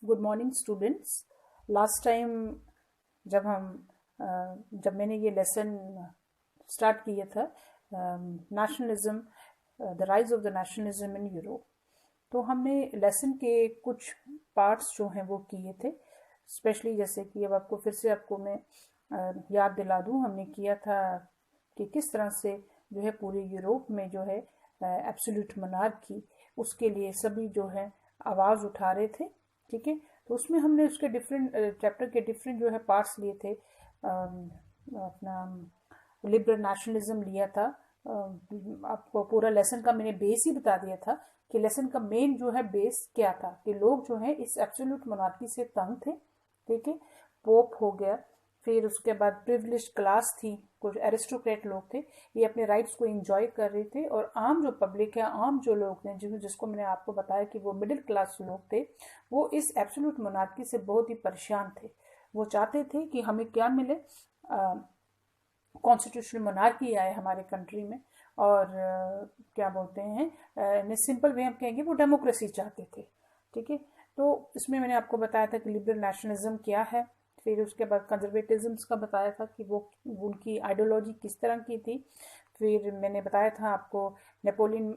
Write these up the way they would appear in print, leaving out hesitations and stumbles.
Good morning students. Last time जब मैंने ये लेसन स्टार्ट किया था, nationalism, the rise of the nationalism in Europe, तो हमने लेसन के कुछ पार्ट्स जो हैं वो किए थे। स्पेशली जैसे कि अब आपको मैं याद दिला दूँ, हमने किया था कि किस तरह से जो है पूरे यूरोप में जो है एब्सोल्यूट मोनार्की, उसके लिए सभी जो है आवाज़ उठा रहे थे। ठीक है, तो उसमें हमने उसके डिफरेंट चैप्टर के डिफरेंट जो है पार्ट्स लिए थे। अपना लिबरल नेशनलिज्म लिया था। आपको पूरा लेसन का मैंने बेस ही बता दिया था कि लेसन का मेन जो है बेस क्या था, कि लोग जो है इस एब्सोल्यूट मोनार्की से तंग थे। ठीक है, पोप हो गया, फिर उसके बाद प्रिविलेज क्लास थी, कुछ एरिस्टोक्रेट लोग थे, ये अपने राइट्स को एंजॉय कर रहे थे, और आम जो पब्लिक है, आम जो लोग हैं, जिसको मैंने आपको बताया कि वो मिडिल क्लास लोग थे, वो इस एब्सोल्यूट मोनार्की से बहुत ही परेशान थे। वो चाहते थे कि हमें क्या मिले, कॉन्स्टिट्यूशनल मोनार्की आए हमारे कंट्री में, और क्या बोलते हैं, सिंपल वे हम कहेंगे, वो डेमोक्रेसी चाहते थे। ठीक है, तो इसमें मैंने आपको बताया था कि लिबरल नेशनलिज्म क्या है, फिर उसके बाद कंजर्वेटिज्म का बताया था कि वो उनकी आइडियोलॉजी किस तरह की थी। फिर मैंने बताया था आपको नेपोलियन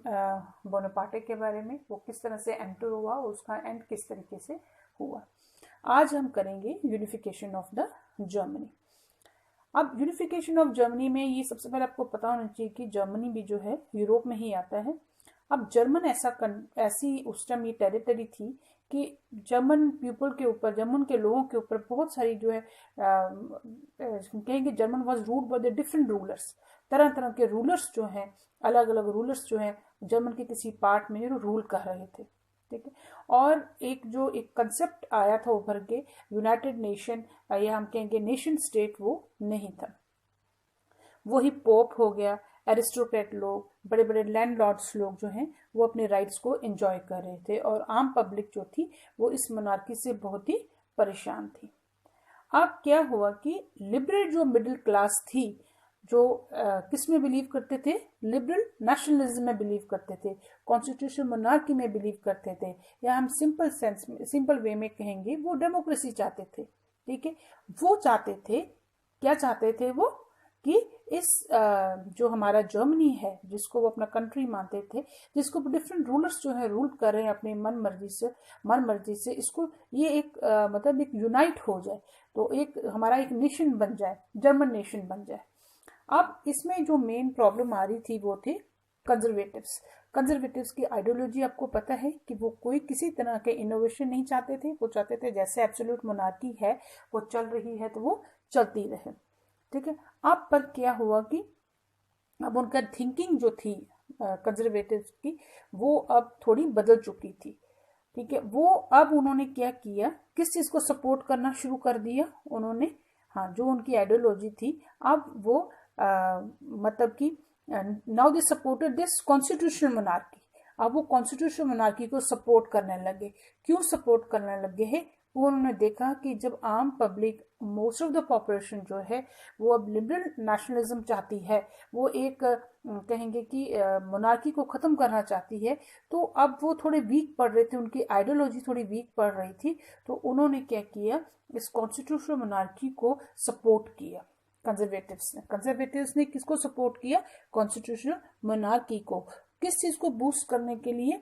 बोनापार्टे के बारे में, वो किस तरह से एंटर हुआ, उसका एंड किस तरीके से हुआ। आज हम करेंगे यूनिफिकेशन ऑफ द जर्मनी। अब यूनिफिकेशन ऑफ जर्मनी में ये सबसे पहले आपको पता होना चाहिए कि जर्मनी भी जो है यूरोप में ही आता है। अब जर्मन ऐसी उस टाइम ये टेरिटरी थी कि जर्मन पीपल के ऊपर, जर्मन के लोगों के ऊपर बहुत सारी जो है कहेंगे German was ruled by the different rulers. तरह तरह के रूलर्स जो हैं, अलग अलग रूलर्स जो हैं जर्मन के किसी पार्ट में जो रूल कर रहे थे। ठीक है, और एक कंसेप्ट आया था उभर के, यूनाइटेड नेशन, या हम कहेंगे नेशन स्टेट, वो नहीं था। वही पोप हो गया, एरिस्टोक्रेट लोग, बड़े बड़े लैंडलॉर्ड्स लोग जो हैं वो अपने राइट्स को एंजॉय कर रहे थे, और आम पब्लिक जो थी वो इस मोनार्की से बहुत ही परेशान थी। अब क्या हुआ कि लिबरल जो मिडिल क्लास थी, जो किस में बिलीव करते थे, लिबरल नेशनलिज्म में बिलीव करते थे, कॉन्स्टिट्यूशनल मोनार्की में बिलीव करते थे, या हम सिंपल वे में कहेंगे वो डेमोक्रेसी चाहते थे। ठीक है, वो चाहते थे, क्या चाहते थे वो, कि इस जो हमारा जर्मनी है, जिसको वो अपना कंट्री मानते थे, जिसको डिफरेंट रूलर्स जो है रूल कर रहे हैं अपने मन मर्जी से, इसको ये एक मतलब एक यूनाइट हो जाए, तो एक हमारा एक नेशन बन जाए, जर्मन नेशन बन जाए। अब इसमें जो मेन प्रॉब्लम आ रही थी वो थी कंजर्वेटिव्स की आइडियोलॉजी। आपको पता है कि वो कोई किसी तरह के इनोवेशन नहीं चाहते थे। वो चाहते थे जैसे एब्सोल्यूट मोनार्की है, वो चल रही है तो वो चलती रहे। ठीक है, अब पर क्या हुआ कि अब उनका थिंकिंग जो थी कंजर्वेटिव की, वो अब थोड़ी बदल चुकी थी। ठीक है, वो अब उन्होंने क्या किया, किस चीज को सपोर्ट करना शुरू कर दिया उन्होंने, हाँ, जो उनकी आइडियोलॉजी थी, अब वो मतलब कि now they supported this constitutional monarchy. अब वो कॉन्स्टिट्यूशनल मोनार्की को सपोर्ट करने लगे। क्यों सपोर्ट करने लगे हैं, वो उन्होंने देखा कि जब आम public, most of the population जो है वो अब लिबरल नेशनलिज्म चाहती है, वो एक कहेंगे कि मोनार्की को खत्म करना चाहती है, तो अब वो थोड़े वीक पड़ रहे थे, उनकी आइडियोलॉजी थोड़ी वीक पड़ रही थी, तो उन्होंने क्या किया, इस कॉन्स्टिट्यूशनल मोनार्की को सपोर्ट किया। कंजर्वेटिव्स ने किसको सपोर्ट किया, कॉन्स्टिट्यूशनल मोनार्की को। किस चीज को बूस्ट करने के लिए,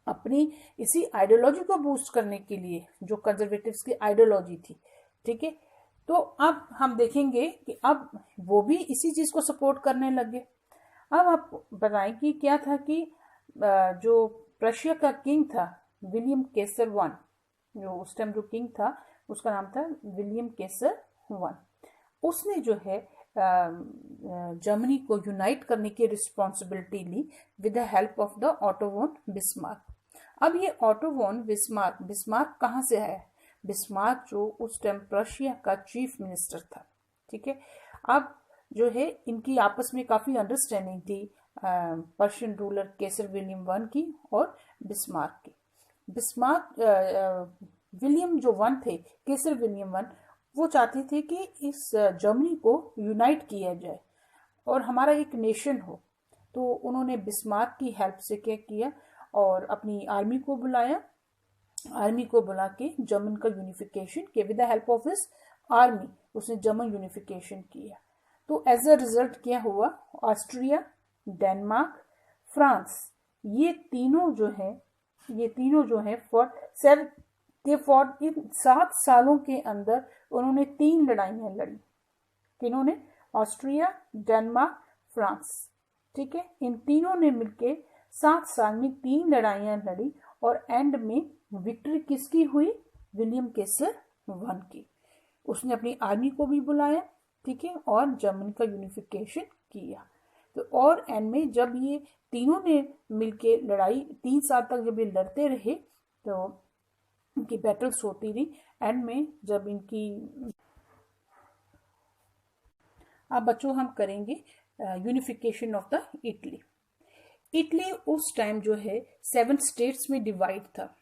अपनी इसी आइडियोलॉजी को बूस्ट करने के लिए, जो कंजर्वेटिव्स की आइडियोलॉजी थी। ठीक है, तो अब हम देखेंगे कि अब वो भी इसी चीज को सपोर्ट करने लगे। अब आप बताएं कि क्या था कि जो प्रशिया का किंग था, विलियम केसर वन, जो उस टाइम जो किंग था उसका नाम था विलियम केसर वन। उसने जो है जर्मनी को यूनाइट करने की रिस्पॉन्सिबिलिटी ली with the help of the Otto von Bismarck. अब ये ऑटो वॉन बिस्मार्क कहाँ से आया, बिस्मार्क जो उस टाइम प्रशिया का चीफ मिनिस्टर था। ठीक है, अब जो है इनकी आपस में काफी अंडरस्टैंडिंग थी, पर्शियन रूलर केसर विलियम वन की और बिस्मार्क की। बिस्मार्क विलियम जो वन थे, केसर विलियम वन, वो चाहते थे कि इस जर्मनी को यूनाइट किया जाए और हमारा एक नेशन हो। तो उन्होंने बिस्मार्क की हेल्प से क्या किया, और अपनी आर्मी को बुलाया, आर्मी को बुला के जर्मन का यूनिफिकेशन किया। With the help of his army उसने जर्मन यूनिफिकेशन किया। तो एज अ रिजल्ट क्या हुआ, ऑस्ट्रिया, डेनमार्क, फ्रांस, ये तीनों जो है फॉर इन 7 सालों के अंदर उन्होंने 3 लड़ाइयां लड़ी। किन्होंने, ऑस्ट्रिया, डेनमार्क, फ्रांस, ठीक है। इन तीनों ने मिलके 7 साल में 3 लड़ाइयां लड़ी और एंड में विक्ट्री किसकी हुई, विलियम केसर वन की। उसने अपनी आर्मी को भी बुलाया, ठीक है, और जर्मन का यूनिफिकेशन किया। तो और एंड में जब ये तीनों ने मिलके लड़ाई 3 साल तक जब ये लड़ते रहे तो इनकी बैटल्स होती रही। एंड में जब इनकी, अब बच्चों हम करेंगे unification of the Italy. Italy उस टाइम जो है 7 स्टेट्स में डिवाइड था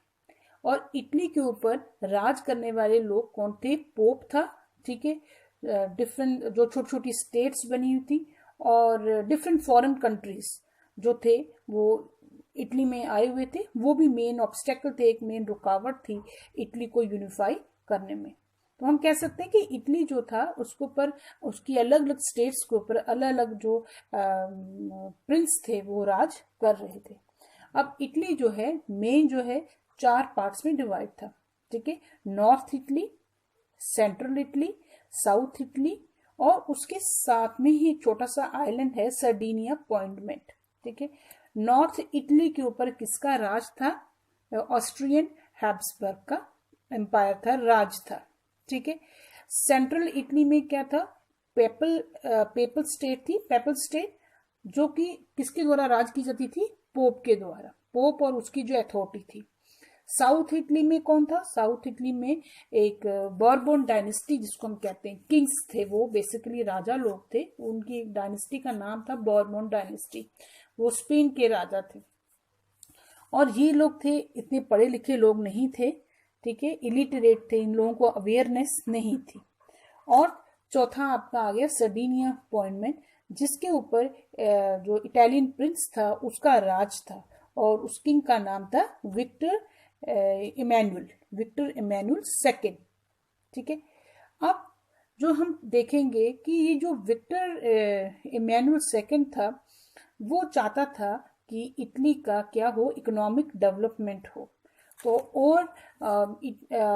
और इटली के ऊपर राज करने वाले लोग कौन थे, पोप था, ठीक है। डिफरेंट जो छोटी छोटी स्टेट्स बनी हुई थी और डिफरेंट फॉरेन कंट्रीज जो थे वो इटली में आए हुए थे, वो भी मेन ऑब्स्टेकल थे, एक मेन रुकावट थी इटली को यूनिफाई करने में। तो हम कह सकते हैं कि इटली जो था उसके ऊपर, उसकी अलग अलग स्टेट्स के ऊपर अलग अलग जो प्रिंस थे वो राज कर रहे थे। अब इटली जो है मेन जो है 4 पार्ट्स में डिवाइड था, ठीक है। North Italy, central Italy, south Italy और उसके साथ में ही छोटा सा आइलैंड है सर्डिनिया पॉइंटमेंट, ठीक है। नॉर्थ इटली के ऊपर किसका राज था, ऑस्ट्रियन हैब्सबर्ग का एम्पायर था, राज था, ठीक है। सेंट्रल इटली में क्या था, पेपल स्टेट थी, पेपल स्टेट जो कि किसके द्वारा राज की जाती थी, पोप के द्वारा, पोप और उसकी जो अथॉरिटी थी। साउथ इटली में कौन था, साउथ इटली में एक बॉर्बन डायनेस्टी जिसको हम कहते हैं, किंग्स थे, वो बेसिकली राजा लोग थे, उनकी डायनेस्टी का नाम था बॉर्बन डायनेस्टी, वो स्पेन के राजा थे। और ये लोग थे इतने पढ़े लिखे लोग नहीं थे, ठीक है, इलिटरेट थे, इन लोगों को अवेयरनेस नहीं थी। और चौथा आपका आ गया सर्डिनिया पॉइंटमेंट, जिसके ऊपर जो इटालियन प्रिंस था उसका राज था और उस किंग का नाम था विक्टर इमैनुअल सेकेंड, ठीक है। अब जो हम देखेंगे कि ये जो विक्टर इमैनुअल सेकेंड था वो चाहता था कि इटली का क्या हो, इकोनॉमिक डेवलपमेंट हो। तो और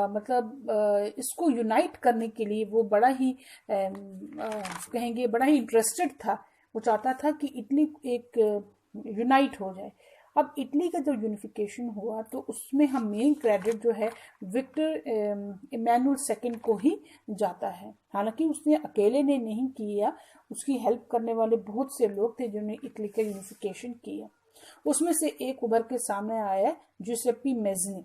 मतलब इसको यूनाइट करने के लिए वो बड़ा ही कहेंगे बड़ा ही इंटरेस्टेड था। वो चाहता था कि इटली एक यूनाइट हो जाए। अब इटली का जब यूनिफिकेशन हुआ तो उसमें हम मेन क्रेडिट जो है विक्टर इमैनुअल सेकेंड को ही जाता है। हालांकि उसने अकेले ने नहीं किया, उसकी हेल्प करने वाले बहुत से लोग थे जिन्होंने इटली का यूनिफिकेशन किया। उसमें से एक उभर के सामने आया जुसेप्पी मेज़नी।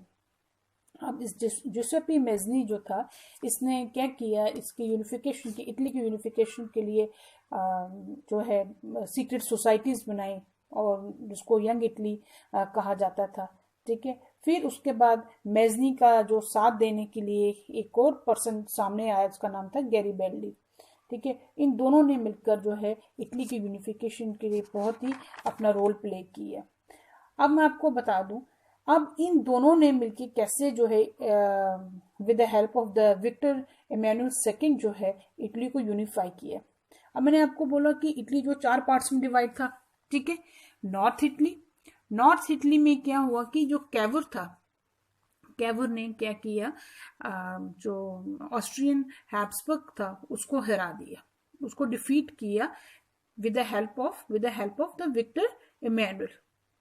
अब इस जुसेप्पी मेज़नी जो था, इसने क्या किया, इसकी यूनिफिकेशन की, इटली की यूनिफिकेशन के लिए जो है सीक्रेट सोसाइटीज बनाई और जिसको यंग इटली कहा जाता था, ठीक है। फिर उसके बाद मेज़नी का जो साथ देने के लिए एक और पर्सन सामने आया, उसका नाम था गैरिबेल्डी, ठीक है। इन दोनों ने मिलकर जो है इटली की यूनिफिकेशन के लिए बहुत ही अपना रोल प्ले किया। अब मैं आपको बता दूं, अब इन दोनों ने मिलकर कैसे जो है with the help of the Victor Emmanuel second जो है इटली को यूनिफाई किया। अब मैंने आपको बोला कि इटली जो 4 पार्ट्स में डिवाइड था, ठीक है। नॉर्थ इटली में क्या हुआ कि जो कैवर था, कैवर ने क्या किया, जो ऑस्ट्रियन हैब्सबर्ग था उसको हरा दिया, उसको डिफीट किया with the help of the Victor Emmanuel,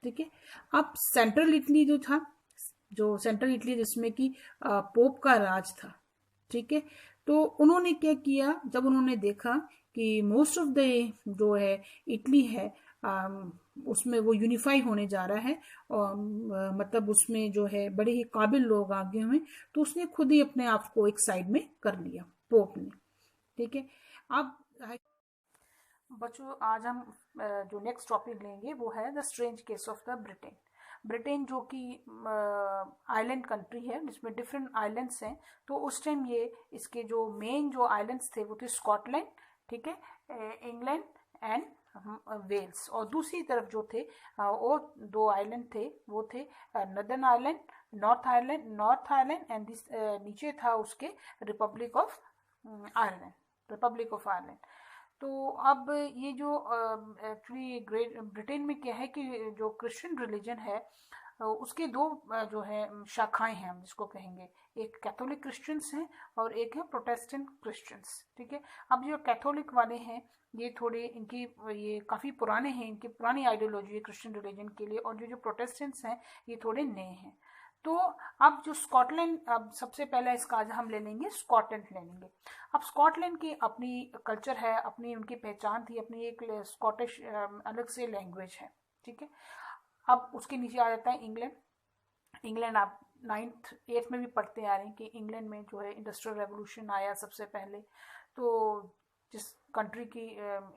ठीक है। अब सेंट्रल इटली जो था, जो सेंट्रल इटली जिसमें कि पोप का राज था, ठीक है। तो उन्होंने क्या किया, जब उन्होंने देखा कि मोस्ट ऑफ द जो है इटली है उसमें वो यूनिफाई होने जा रहा है और मतलब उसमें जो है बड़े ही काबिल लोग आगे हुए, तो उसने खुद ही अपने आप को एक साइड में कर लिया, पोप ने, ठीक है। अब बच्चों आज हम जो नेक्स्ट टॉपिक लेंगे वो है the strange case of the Britain. Britain जो कि आइलैंड कंट्री है जिसमें डिफरेंट आइलैंड्स हैं, तो उस टाइम ये इसके जो मेन जो आइलैंड्स थे वो थे स्कॉटलैंड, ठीक है, इंग्लैंड एंड वेल्स, और दूसरी तरफ जो थे और 2 आइलैंड थे वो थे northern island north Ireland and नीचे था उसके रिपब्लिक ऑफ आयरलैंड। तो अब ये जो एक्चुअली ग्रेट ब्रिटेन में क्या है कि जो क्रिश्चियन रिलीजन है उसके दो जो है शाखाएं हैं, हम जिसको कहेंगे, एक कैथोलिक क्रिश्चियंस हैं और एक है प्रोटेस्टेंट क्रिश्चियंस। ठीक है, अब जो कैथोलिक वाले हैं ये थोड़े इनकी ये काफ़ी पुराने हैं, इनकी पुरानी आइडियोलॉजी है क्रिश्चियन रिलीजन के लिए, और जो प्रोटेस्टेंट्स हैं ये थोड़े नए हैं। तो अब जो स्कॉटलैंड, अब सबसे पहले इसका आज हम ले लेंगे स्कॉटलैंड ले लेंगे। अब स्कॉटलैंड की अपनी कल्चर है, अपनी उनकी पहचान थी, अपनी एक स्कॉटिश अलग से लैंग्वेज है। ठीक है, अब उसके नीचे आ जाता है इंग्लैंड आप 9th 8th में भी पढ़ते आ रहे हैं कि इंग्लैंड में जो है इंडस्ट्रियल रेवोल्यूशन आया सबसे पहले। तो जिस कंट्री की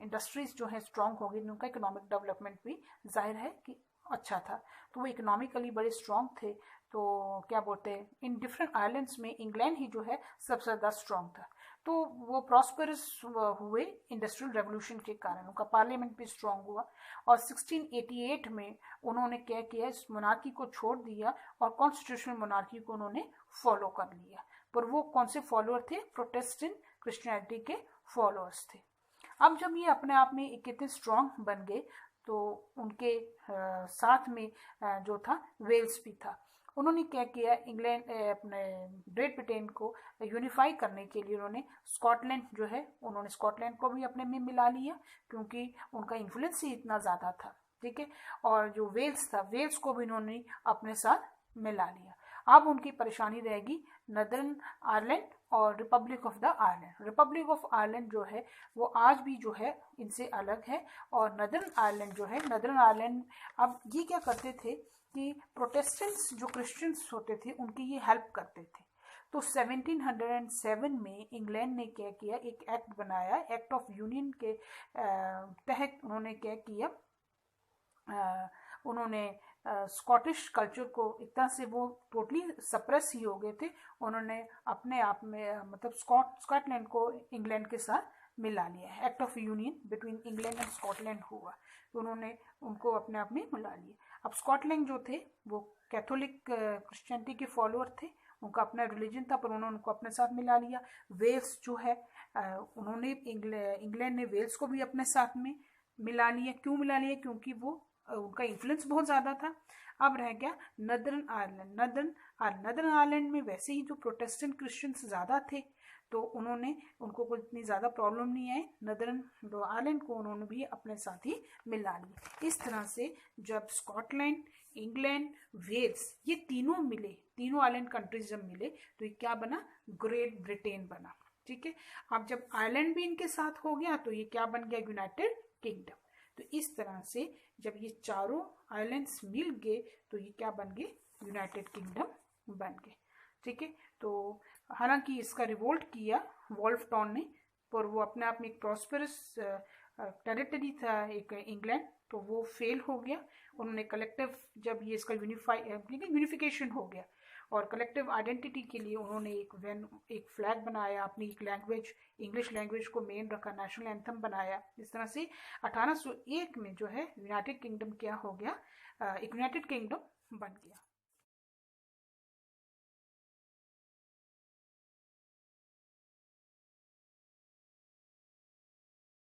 इंडस्ट्रीज जो है स्ट्रांग हो गई, उनका इकोनॉमिक डेवलपमेंट भी जाहिर है कि अच्छा था, तो वो इकोनॉमिकली बड़े स्ट्रांग थे। तो क्या बोलते हैं, इन डिफरेंट आइलैंड्स में इंग्लैंड ही जो है सबसे ज़्यादा स्ट्रांग था। तो वो प्रॉस्परस हुए इंडस्ट्रियल रेवोल्यूशन के कारण, उनका पार्लियामेंट भी स्ट्रांग हुआ। और 1688 में उन्होंने क्या किया, इस मोनार्की को छोड़ दिया और कॉन्स्टिट्यूशनल मोनार्की को उन्होंने फॉलो कर लिया। पर वो कौन से फॉलोअर थे? प्रोटेस्टेंट क्रिश्चियनिटी के फॉलोअर्स थे। अब जब ये अपने आप में कितने स्ट्रांग बन गए, तो उनके साथ में जो था वेल्स भी था। उन्होंने क्या किया, इंग्लैंड अपने ग्रेट ब्रिटेन को यूनिफाई करने के लिए उन्होंने स्कॉटलैंड जो है, उन्होंने स्कॉटलैंड को भी अपने में मिला लिया, क्योंकि उनका इन्फ्लुएंस ही इतना ज़्यादा था। ठीक है, और जो वेल्स था, वेल्स को भी उन्होंने अपने साथ मिला लिया। अब उनकी परेशानी रहेगी नदर्न आयरलैंड और Republic of the Ireland. Republic of Ireland जो है वो आज भी जो है इनसे अलग है, और नदर्न आयरलैंड जो है, नदर्न आयरलैंड, अब ये क्या करते थे कि प्रोटेस्टेंट्स जो क्रिश्चियंस होते थे उनकी ये हेल्प करते थे। तो 1707 में इंग्लैंड ने क्या किया, एक एक्ट बनाया, एक्ट ऑफ यूनियन के तहत उन्होंने क्या किया, उन्होंने स्कॉटिश कल्चर को इतना से वो टोटली सप्रेस ही हो गए थे, उन्होंने अपने आप में मतलब स्कॉटलैंड को इंग्लैंड के साथ मिला लिया। Act of union between England and Scotland हुआ, तो उन्होंने उनको अपने आप में मिला लिया। अब स्कॉटलैंड जो थे वो कैथोलिक क्रिश्चियनिटी के फॉलोअर थे, उनका अपना रिलीजन था, पर उन्होंने उनको अपने साथ मिला लिया। वेल्स जो है उन्होंने इंग्लैंड ने वेल्स को भी अपने साथ में मिला लिया। क्यों मिला लिया? क्योंकि वो उनका इन्फ्लुएंस बहुत ज़्यादा था। अब रह गया नदर्न आयरलैंड। नदर्न आयरलैंड में वैसे ही जो प्रोटेस्टेंट क्रिश्चियंस ज़्यादा थे, तो उनको कोई इतनी ज़्यादा प्रॉब्लम नहीं आई, नदर्न आयरलैंड को उन्होंने भी अपने साथ ही मिला लिया। इस तरह से जब स्कॉटलैंड, इंग्लैंड, वेल्स ये तीनों मिले, तीनों आइलैंड कंट्रीज जब मिले, तो ये क्या बना? ग्रेट ब्रिटेन बना। ठीक है, अब जब आयरलैंड भी इनके साथ हो गया, तो ये क्या बन गया? United kingdom. तो इस तरह से जब ये चारों आइलैंड्स मिल गए, तो ये क्या बन गए? यूनाइटेड किंगडम बन गए। ठीक है, तो हालांकि इसका रिवोल्ट किया वॉल्फ टाउन ने, पर वो अपने आप में एक प्रॉस्पेरस टेरिटरी था एक इंग्लैंड, तो वो फेल हो गया। उन्होंने कलेक्टिव, जब ये इसका यूनिफिकेशन हो गया और कलेक्टिव आइडेंटिटी के लिए उन्होंने एक फ्लैग बनाया, अपनी एक लैंग्वेज, इंग्लिश लैंग्वेज को मेन रखा, नेशनल एंथम बनाया। इस तरह से 1801 में जो है यूनाइटेड किंगडम क्या हो गया? एक यूनाइटेड किंगडम बन गया।